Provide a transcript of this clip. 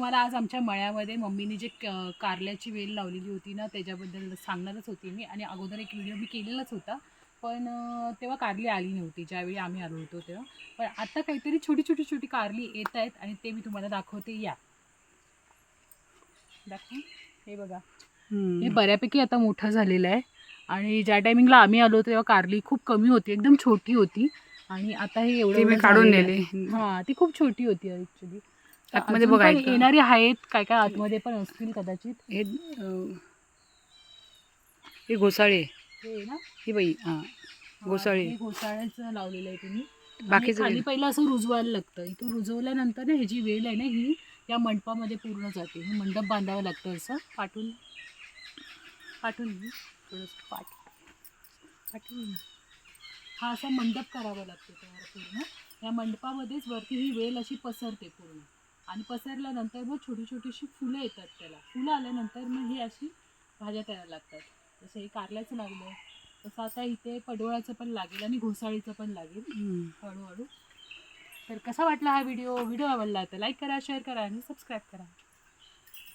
तुम्हाला आज आमच्या मळ्यामध्ये मम्मीने जे कारल्याची वेल लावलेली होती ना त्याच्याबद्दल सांगणारच होती मी. आणि अगोदर एक व्हिडिओ मी केलेलाच होता, पण तेव्हा कारली आली नव्हती ज्यावेळी आम्ही आलो होतो तेव्हा. पण आता काहीतरी छोटी छोटी छोटी कारली येत आहेत आणि ते मी तुम्हाला दाखवते. या दाखव, हे बघा, हे बऱ्यापैकी आता मोठं झालेलं आहे. आणि ज्या टायमिंगला आम्ही आलो तेव्हा कारली खूप कमी होती, एकदम छोटी होती. आणि आता हे एवढं काढून नेली. हां, ती खूप छोटी होती ॲक्च्युली. आतमध्ये अजून बघा पण येणारी आहेत, काय काय आतमध्ये पण असतील कदाचित. हे घोसाळे, हे ना, ही बाई, हां घोसाळे. हे घोसाळ्याचं लावलेलं आहे तुम्ही. आणि बाकीचं खाली पहिलं असं रुजवायला लागतं. इथून रुजवल्यानंतर ना ही जी वेल आहे ना ही या मंडपामध्ये पूर्ण जाते. हे मंडप बांधावं लागतं असं पाठून थोडंसं पाठवून हा असा मंडप करावा लागतो तयार पूर्ण. या मंडपामध्येच वरती ही वेल अशी पसरते पूर्ण. आणि पसरल्यानंतर मग छोटी छोटीशी फुलं येतात त्याला. फुलं आल्यानंतर मग ही अशी भाज्या तयार लागतात. जसं हे कारल्याचं लागलं, तसं आता इथे पडवळाचं पण लागेल आणि घोसाळीचं पण लागेल हळूहळू. तर कसा वाटला हा व्हिडिओ आवडला तर लाईक करा, शेअर करा आणि सबस्क्राईब करा.